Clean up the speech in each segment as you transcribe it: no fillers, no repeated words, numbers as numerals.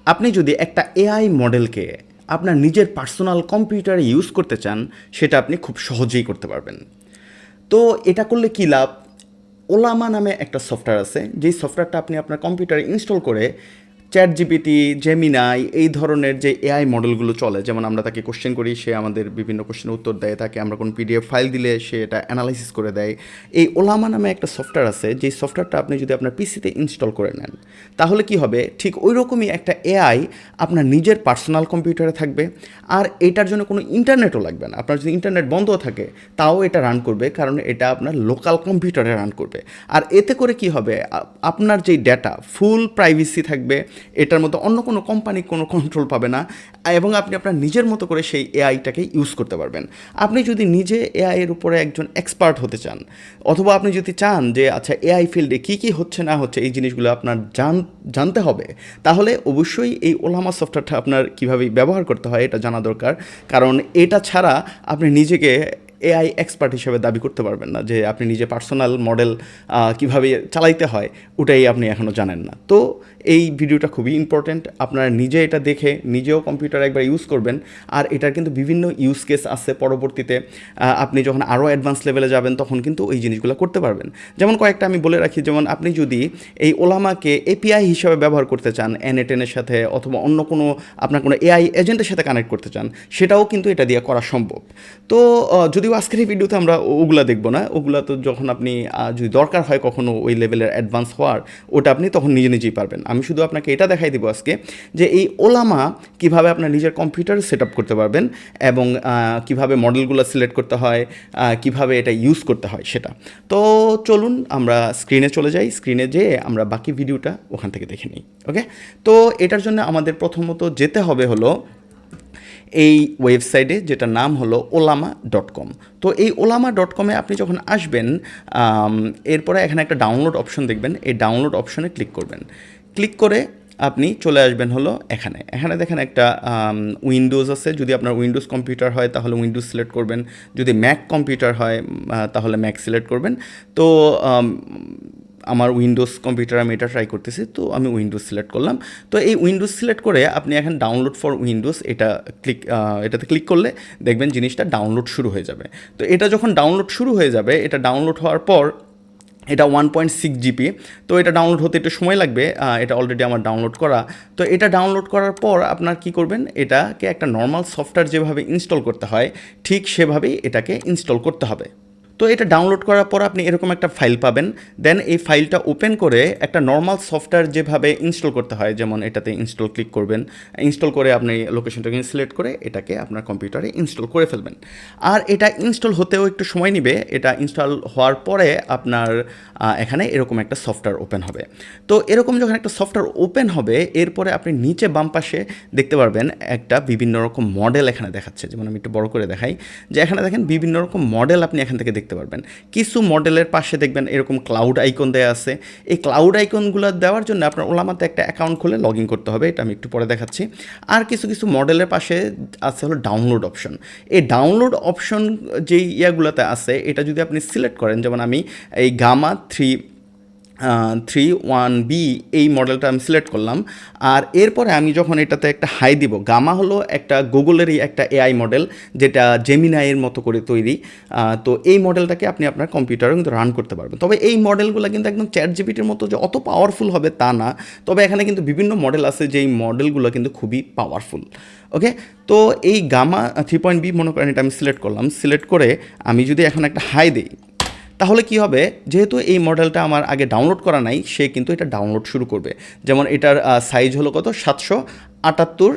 আপনি যদি একটা এআই মডেলকে আপনার নিজের পার্সোনাল কম্পিউটারে ইউজ করতে চান, সেটা আপনি খুব সহজেই করতে পারবেন। তো এটা করলে কী লাভ? ওলামা নামে একটা সফটওয়্যার আছে, যেই সফটওয়্যারটা আপনি আপনার কম্পিউটারে ইনস্টল করে চ্যাট জিপিটি, জেমিনাই এই ধরনের যে এআই মডেলগুলো চলে, যেমন আমরা তাকে কোশ্চেন করি, সে আমাদের বিভিন্ন কোশ্চেনের উত্তর দেয়, তাকে আমরা কোনো পিডিএফ ফাইল দিলে সে এটা অ্যানালাইসিস করে দেয়। এই ওলামা নামে একটা সফটওয়্যার আছে, যেই সফটওয়্যারটা আপনি যদি আপনার পিসিতে ইনস্টল করে নেন, তাহলে কি হবে, ঠিক ওই রকমই একটা এআই আপনার নিজের পার্সোনাল কম্পিউটারে থাকবে। আর এটার জন্য কোনো ইন্টারনেটও লাগবে না। আপনার যদি ইন্টারনেট বন্ধ থাকে তাও এটা রান করবে, কারণ এটা আপনার লোকাল কম্পিউটারে রান করবে। আর এতে করে কি হবে, আপনার যেই ডেটা ফুল প্রাইভেসি থাকবে, এটার মধ্যে অন্য কোনো কোম্পানি কোনো কন্ট্রোল পাবে না, এবং আপনি আপনার নিজের মতো করে সেই এআইটাকে ইউজ করতে পারবেন। আপনি যদি নিজে এআই এর উপরে একজন এক্সপার্ট হতে চান, অথবা আপনি যদি চান যে আচ্ছা এআই ফিল্ডে কী কী হচ্ছে না হচ্ছে এই জিনিসগুলো আপনার জানতে হবে, তাহলে অবশ্যই এই ওলামা সফটওয়্যারটা আপনার কীভাবে ব্যবহার করতে হয় এটা জানা দরকার। কারণ এটা ছাড়া আপনি নিজেকে এআই এক্সপার্ট হিসেবে দাবি করতে পারবেন না, যে আপনি নিজে পার্সোনাল মডেল কীভাবে চালাইতে হয় ওটাই আপনি এখনও জানেন না। তো এই ভিডিওটা খুবই ইম্পর্ট্যান্ট, আপনারা নিজে এটা দেখে নিজেও কম্পিউটার একবার ইউজ করবেন। আর এটার কিন্তু বিভিন্ন ইউজ কেস আছে, পরবর্তীতে আপনি যখন আরও অ্যাডভান্স লেভেলে যাবেন তখন কিন্তু ওই জিনিসগুলো করতে পারবেন। যেমন কয়েকটা আমি বলে রাখি, যেমন আপনি যদি এই ওলামাকে এপিআই হিসেবে ব্যবহার করতে চান N8N-এর সাথে, অথবা অন্য কোনো আপনার কোনো এআই এজেন্টের সাথে কানেক্ট করতে চান, সেটাও কিন্তু এটা দিয়ে করা সম্ভব। তো যদিও আজকের এই ভিডিওতে আমরা ওগুলা দেখবো না, ওগুলা তো যখন আপনি যদি দরকার হয় কখনো ওই লেভেলের অ্যাডভান্স হওয়ার, ওটা আপনি তখন নিজে নিজেই পারবেন। আমি শুধু আপনাকে এটা দেখাই দেবো আজকে, যে এই ওলামা কীভাবে আপনার নিজের কম্পিউটারে সেট আপ করতে পারবেন, এবং কীভাবে মডেলগুলো সিলেক্ট করতে হয়, কীভাবে এটা ইউজ করতে হয় সেটা। তো চলুন আমরা স্ক্রিনে চলে যাই, স্ক্রিনে যেয়ে আমরা বাকি ভিডিওটা ওখান থেকে দেখে নিই। ওকে, তো এটার জন্য আমাদের প্রথমত যেতে হবে হলো এই ওয়েবসাইটে, যেটার নাম হলো ওলামা.com। তো এই ওলামা.com-এ আপনি যখন আসবেন, এরপরে এখানে একটা ডাউনলোড অপশন দেখবেন, এই ডাউনলোড অপশনে ক্লিক করবেন। ক্লিক করে আপনি চলে আসবেন হলো এখানে দেখেন একটা উইন্ডোজ আছে। যদি আপনার উইন্ডোজ কম্পিউটার হয় তাহলে উইন্ডোজ সিলেক্ট করবেন, যদি ম্যাক কম্পিউটার হয় তাহলে ম্যাক সিলেক্ট করবেন। তো আমার উইন্ডোজ কম্পিউটার, আমি এটা ট্রাই করতেছি, তো আমি উইন্ডোজ সিলেক্ট করলাম। তো এই উইন্ডোজ সিলেক্ট করে আপনি এখন ডাউনলোড ফর উইন্ডোজ এটাতে ক্লিক করলে দেখবেন জিনিসটা ডাউনলোড শুরু হয়ে যাবে। তো এটা যখন ডাউনলোড শুরু হয়ে যাবে, এটা ডাউনলোড হওয়ার পর এটা 1.6 জিবি, তো এটা ডাউনলোড হতে একটু সময় লাগবে। এটা অলরেডি আমার ডাউনলোড করা। তো এটা ডাউনলোড করার পর আপনার কি করবেন, এটাকে একটা নর্মাল সফটওয়্যার যেভাবে ইনস্টল করতে হয় ঠিক সেভাবেই এটাকে ইনস্টল করতে হবে। তো এটা ডাউনলোড করার পর আপনি এরকম একটা ফাইল পাবেন। দেন এই ফাইলটা ওপেন করে একটা নর্মাল সফটওয়্যার যেভাবে ইনস্টল করতে হয়, যেমন এটাতে ইনস্টল ক্লিক করবেন, ইনস্টল করে আপনি লোকেশনটাকে সিলেক্ট করে এটাকে আপনার কম্পিউটারে ইনস্টল করে ফেলবেন। আর এটা ইনস্টল হতেও একটু সময় নেবে। এটা ইনস্টল হওয়ার পরে আপনার এখানে এরকম একটা সফটওয়্যার ওপেন হবে। তো এরকম যখন একটা সফটওয়্যার ওপেন হবে, এরপরে আপনি নিচে বাম পাশে দেখতে পারবেন একটা বিভিন্ন রকম মডেল এখানে দেখাচ্ছে। যেমন আমি একটু বড় করে দেখাই, যে এখানে দেখেন বিভিন্ন রকম মডেল আপনি এখান থেকে দেখতে পারবেন। কিছু মডেলের পাশে দেখবেন এরকম ক্লাউড আইকন দেওয়া আছে। এই ক্লাউড আইকনগুলো দেওয়ার জন্য আপনার ওলামাতে একটা অ্যাকাউন্ট খুলে লগ ইন করতে হবে, এটা আমি একটু পরে দেখাচ্ছি। আর কিছু কিছু মডেলের পাশে আছে হলো ডাউনলোড অপশন। এই ডাউনলোড অপশন যেই ইয়াগুলোতে আছে, এটা যদি আপনি সিলেক্ট করেন, যেমন আমি এই গামা 3.1B এই মডেলটা আমি সিলেক্ট করলাম। আর এরপরে আমি যখন এটাতে একটা হাই দিব, গামা হলো একটা গুগলেরই একটা এআই মডেল, যেটা জেমিনাইয়ের মতো করে তৈরি। তো এই মডেলটাকে আপনি আপনার কম্পিউটারে কিন্তু রান করতে পারবেন। তবে এই মডেলগুলো কিন্তু একদম চ্যাট জিপিটির মতো যে অত পাওয়ারফুল হবে তা না। তবে এখানে কিন্তু বিভিন্ন মডেল আছে, যেই মডেলগুলো কিন্তু খুবই পাওয়ারফুল। ওকে, তো এই গামা 3.B মনে করেন এটা আমি সিলেক্ট করলাম। সিলেক্ট করে আমি যদি এখন একটা হাই দিই, তাহলে কি হবে, যেহেতু এই মডেলটা আমার আগে ডাউনলোড করা নাই, সে কিন্তু এটা ডাউনলোড শুরু করবে। যেমন এটার সাইজ হলো কত, 778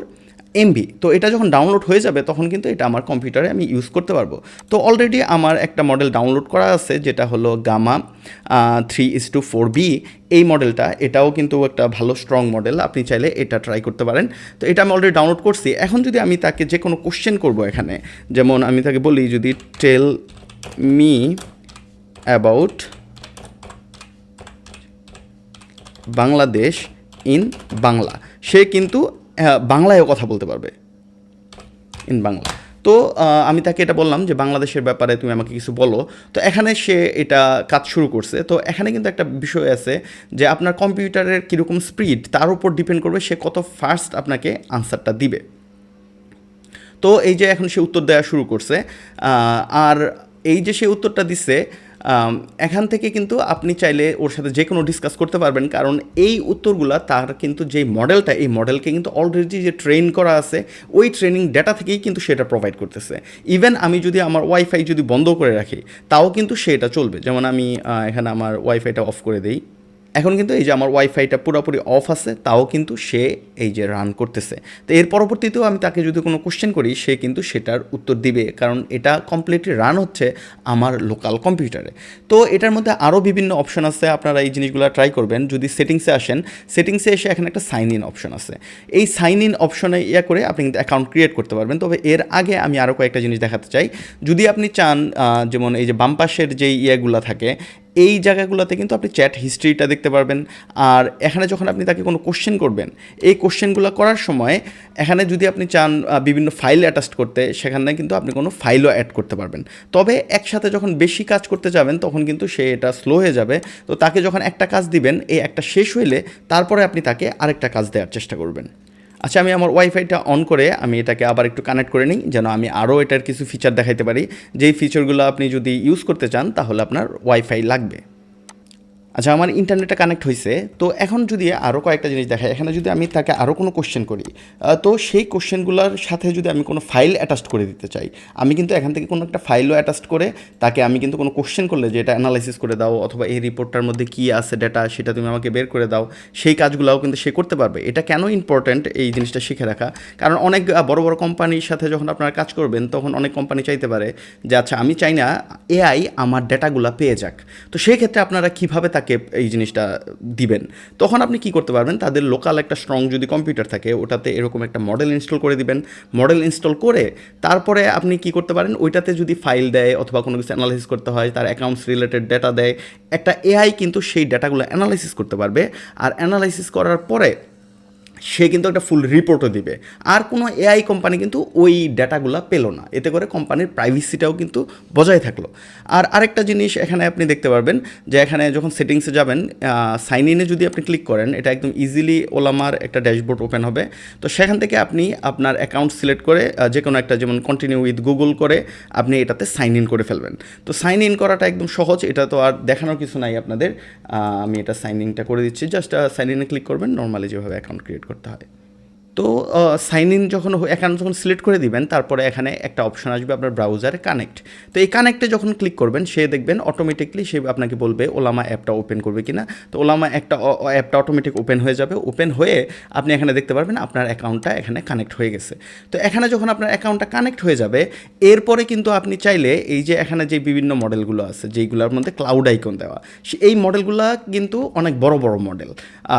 MB। তো এটা যখন ডাউনলোড হয়ে যাবে তখন কিন্তু এটা আমার কম্পিউটারে আমি ইউজ করতে পারবো। তো অলরেডি আমার একটা মডেল ডাউনলোড করা আছে, যেটা হলো গামা 3:4B এই মডেলটা। এটাও কিন্তু একটা ভালো স্ট্রং মডেল, আপনি চাইলে এটা ট্রাই করতে পারেন। তো এটা আমি অলরেডি ডাউনলোড করছি। এখন যদি আমি তাকে যে কোনো কোশ্চেন করবো এখানে, যেমন আমি তাকে বলি যদি tell me about Bangladesh in Bangla, সে কিন্তু বাংলায়ও কথা বলতে পারবে, ইন বাংলা। তো আমি তাকে এটা বললাম যে বাংলাদেশের ব্যাপারে তুমি আমাকে কিছু বলো। তো এখানে সে এটা কাজ শুরু করছে। তো এখানে কিন্তু একটা বিষয় আছে যে আপনার কম্পিউটারের কীরকম স্পিড তার উপর ডিপেন্ড করবে সে কত ফাস্ট আপনাকে আনসারটা দিবে। তো এই যে এখন সে উত্তর দেওয়া শুরু করছে, আর এই যে সে উত্তরটা দিচ্ছে, এখান থেকে কিন্তু আপনি চাইলে ওর সাথে যে কোনো ডিসকাস করতে পারবেন, কারণ এই উত্তরগুলা তার কিন্তু যে মডেলটা, এই মডেলকে কিন্তু অলরেডি যে ট্রেন করা আছে ওই ট্রেনিং ডেটা থেকেই কিন্তু সেটা প্রোভাইড করতেছে। ইভেন আমি যদি আমার ওয়াইফাই যদি বন্ধ করে রাখি তাও কিন্তু সেটা চলবে। যেমন আমি এখানে আমার ওয়াইফাইটা অফ করে দিই, এখন কিন্তু এই যে আমার ওয়াইফাইটা পুরোপুরি অফ আছে, তাও কিন্তু সে এই যে রান করতেছে। তো এর পরবর্তীতেও আমি তাকে যদি কোনো কোশ্চেন করি সে কিন্তু সেটার উত্তর দিবে, কারণ এটা কমপ্লিটলি রান হচ্ছে আমার লোকাল কম্পিউটারে। তো এটার মধ্যে আরও বিভিন্ন অপশন আছে, আপনারা এই জিনিসগুলো ট্রাই করবেন। যদি সেটিংসে আসেন, সেটিংসে এসে এখানে একটা সাইন ইন অপশন আছে, এই সাইন ইন অপশনে করে আপনি কিন্তু অ্যাকাউন্ট ক্রিয়েট করতে পারবেন। তবে এর আগে আমি আরও কয়েকটা জিনিস দেখাতে চাই। যদি আপনি চান, যেমন এই যে বাম পাশের যেই ইয়েগুলো থাকে এই জায়গাগুলোতে কিন্তু আপনি চ্যাট হিস্ট্রিটা দেখতে পারবেন। আর এখানে যখন আপনি তাকে কোনো কোশ্চেন করবেন, এই কোশ্চেনগুলো করার সময় এখানে যদি আপনি চান বিভিন্ন ফাইল অ্যাটাচ করতে, সেখানে কিন্তু আপনি কোনো ফাইলও অ্যাড করতে পারবেন। তবে একসাথে যখন বেশি কাজ করতে যাবেন তখন কিন্তু সে এটা স্লো হয়ে যাবে। তো তাকে যখন একটা কাজ দিবেন, এই একটা শেষ হইলে তারপরে আপনি তাকে আরেকটা কাজ দেওয়ার চেষ্টা করবেন। আচ্ছা, আমি আমার ওয়াইফাইটা অন করে আমি এটাকে আবার একটু কানেক্ট করে নিই, যেন আমি আরও এটার কিছু ফিচার দেখাইতে পারি, যেই ফিচারগুলো আপনি যদি ইউজ করতে চান তাহলে আপনার ওয়াইফাই লাগবে। আচ্ছা, আমার ইন্টারনেটে কানেক্ট হয়েছে। তো এখন যদি আরও কয়েকটা জিনিস দেখায়, এখানে যদি আমি তাকে আরও কোনো কোশ্চেন করি, তো সেই কোশ্চেনগুলোর সাথে যদি আমি কোনো ফাইল অ্যাটাচ করে দিতে চাই, আমি কিন্তু এখান থেকে কোনো একটা ফাইলও অ্যাটাচ করে তাকে আমি কিন্তু কোনো কোশ্চেন করলে যে এটা অ্যানালাইসিস করে দাও, অথবা এই রিপোর্টটার মধ্যে কী আছে ডেটা সেটা তুমি আমাকে বের করে দাও, সেই কাজগুলোও কিন্তু সে করতে পারবে। এটা কেন ইম্পর্ট্যান্ট এই জিনিসটা শিখে রাখা, কারণ অনেক বড় বড় কোম্পানির সাথে যখন আপনারা কাজ করবেন তখন অনেক কোম্পানি চাইতে পারে যে আচ্ছা আমি চাই না এআই আমার ডেটাগুলো পেয়ে যাক। তো সেই ক্ষেত্রে আপনারা কীভাবে তাকে এই জিনিসটা দিবেন, তখন আপনি কি করতে পারবেন, তাদের লোকাল একটা স্ট্রং যদি কম্পিউটার থাকে ওটাতে এরকম একটা মডেল ইনস্টল করে দিবেন। মডেল ইনস্টল করে তারপরে আপনি কি করতে পারেন, ওইটাতে যদি ফাইল দেয় অথবা কোনো কিছু অ্যানালাইসিস করতে হয়, তার অ্যাকাউন্টস রিলেটেড ডেটা দেয়, একটা এআই কিন্তু সেই ডেটাগুলো অ্যানালাইসিস করতে পারবে। আর অ্যানালাইসিস করার পরে সে কিন্তু একটা ফুল রিপোর্টও দিবে। আর কোনো এআই কোম্পানি কিন্তু ওই ডেটাগুলো পেলো না, এতে করে কোম্পানির প্রাইভেসিটাও কিন্তু বজায় থাকলো। আর আরেকটা জিনিস এখানে আপনি দেখতে পারবেন যে এখানে যখন সেটিংসে যাবেন, সাইন ইনে যদি আপনি ক্লিক করেন, এটা একদম ইজিলি ওলামার একটা ড্যাশবোর্ড ওপেন হবে। তো সেখান থেকে আপনি আপনার অ্যাকাউন্ট সিলেক্ট করে যে কোনো একটা, যেমন কন্টিনিউ উইথ গুগল করে আপনি এটাতে সাইন ইন করে ফেলবেন। তো সাইন ইন করাটা একদম সহজ, এটা তো আর দেখানোর কিছু নাই আপনাদের। আমি এটা সাইন ইনটা করে দিচ্ছি, জাস্ট সাইন ইনে ক্লিক করবেন নর্মালি যেভাবে অ্যাকাউন্ট ক্রিয়েট করতে হয়। তো সাইন ইন যখন অ্যাকাউন্ট যখন সিলেক্ট করে দিবেন, তারপরে এখানে একটা অপশন আসবে আপনার ব্রাউজারে কানেক্ট। তো এই কানেক্টে যখন ক্লিক করবেন, সে দেখবেন অটোমেটিকলি সে আপনাকে বলবে ওলামা অ্যাপটা ওপেন করবে কিনা। তো ওলামা অ্যাপটা অটোমেটিক ওপেন হয়ে যাবে। ওপেন হয়ে আপনি এখানে দেখতে পারবেন আপনার অ্যাকাউন্টটা এখানে কানেক্ট হয়ে গেছে। তো এখানে যখন আপনার অ্যাকাউন্টটা কানেক্ট হয়ে যাবে, এরপরে কিন্তু আপনি চাইলে এই যে এখানে যে বিভিন্ন মডেলগুলো আছে যেইগুলোর মধ্যে ক্লাউড আইকন দেওয়া, এই মডেলগুলো কিন্তু অনেক বড় বড় মডেল,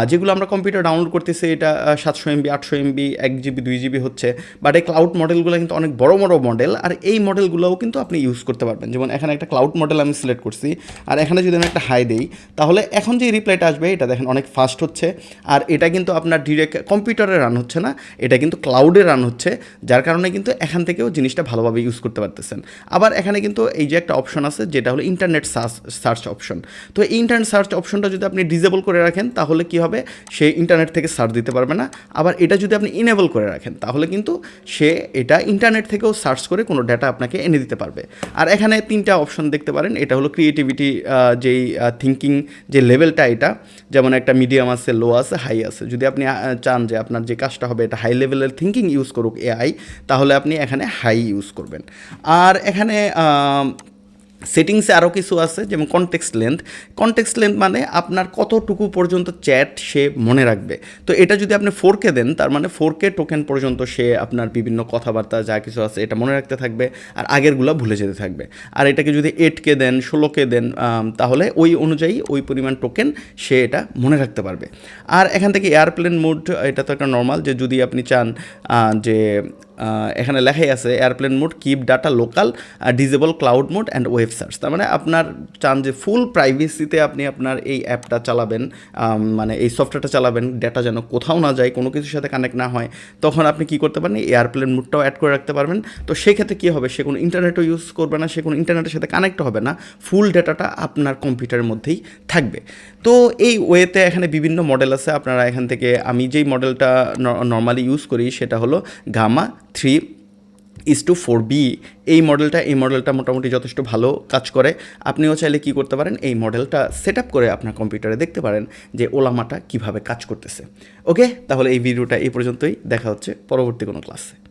যেগুলো আমরা কম্পিউটার ডাউনলোড করতেছি এটা 700 MB 800 MB 1 GB 2 GB হচ্ছে। বাট এই ক্লাউড মডেলগুলো কিন্তু অনেক বড় বড় মডেল, আর এই মডেলগুলোও কিন্তু আপনি ইউজ করতে পারবেন। যেমন এখানে একটা ক্লাউড মডেল আমি সিলেক্ট করছি, আর এখানে যদি আমি একটা হাই দেই, তাহলে এখন যে রিপ্লাইটা আসবে এটা দেখেন অনেক ফাস্ট হচ্ছে। আর এটা কিন্তু আপনার ডিরেক্ট কম্পিউটারে রান হচ্ছে না, এটা কিন্তু ক্লাউডে রান হচ্ছে, যার কারণে কিন্তু এখান থেকেও জিনিসটা ভালোভাবে ইউজ করতে পারতেছেন। আবার এখানে কিন্তু এই যে একটা অপশন আছে যেটা হলো ইন্টারনেট সার্চ অপশন। তো এই ইন্টারনেট সার্চ অপশনটা যদি আপনি ডিসেবল করে রাখেন তাহলে কি হবে, সে ইন্টারনেট থেকে সার্চ দিতে পারবে না। আবার এটা যদি আপনি ইনেবল করে রাখেন তাহলে কিন্তু সে এটা ইন্টারনেট থেকেও সার্চ করে কোনো ডাটা আপনাকে এনে দিতে পারবে। আর এখানে 3টা অপশন দেখতে পারেন, এটা হলো ক্রিয়েটিভিটি, যেই থিঙ্কিং যে লেভেলটা, এটা যেমন একটা মিডিয়াম আছে, লো আছে, হাই আছে। যদি আপনি চান যে আপনার যে কাজটা হবে এটা হাই লেভেলের থিঙ্কিং ইউজ করুক এআই, তাহলে আপনি এখানে হাই ইউজ করবেন। আর এখানে সেটিংসে আরও কিছু আছে, যেমন কনটেক্সট লেন্থ মানে আপনার কতটুকু পর্যন্ত চ্যাট সে মনে রাখবে। তো এটা যদি আপনি 4K দেন, তার মানে 4K টোকেন পর্যন্ত সে আপনার বিভিন্ন কথাবার্তা যা কিছু আছে এটা মনে রাখতে থাকবে, আর আগেরগুলো ভুলে যেতে থাকবে। আর এটাকে যদি 8K দেন, 16K দেন, তাহলে ওই অনুযায়ী ওই পরিমাণ টোকেন সে এটা মনে রাখতে পারবে। আর এখান থেকে এয়ারপ্লেন মোড, এটা তো একটা নর্মাল, যে যদি আপনি চান যে এখানে লেখাই আছে airplane mode keep data local, disable cloud mode and web search. তার মানে আপনার চান যে ফুল প্রাইভেসিতে আপনি আপনার এই অ্যাপটা চালাবেন, মানে এই সফটওয়্যারটা চালাবেন, ডেটা যেন কোথাও না যায়, কোনো কিছুর সাথে কানেক্ট না হয়, তখন আপনি কী করতে পারেন, এয়ারপ্লেন মোডটাও অ্যাড করে রাখতে পারবেন। তো সেক্ষেত্রে কী হবে, সে কোনো ইন্টারনেটও ইউজ করবে না, সে কোনো ইন্টারনেটের সাথে কানেক্ট হবে না, ফুল ডেটাটা আপনার কম্পিউটারের মধ্যেই থাকবে। তো এই ওয়েতে এখানে বিভিন্ন মডেল আছে, আপনারা এখান থেকে, আমি যেই মডেলটা নর্মালি ইউজ করি সেটা হলো গামা 3:4B। এই মডেলটা মোটামুটি যথেষ্ট ভালো কাজ করে। আপনিও চাইলে কী করতে পারেন, এই মডেলটা সেট আপ করে আপনার কম্পিউটারে দেখতে পারেন যে ওলামাটা কীভাবে কাজ করতেছে। ওকে, তাহলে এই ভিডিওটা এই পর্যন্তই, দেখা হচ্ছে পরবর্তী কোনো ক্লাসে।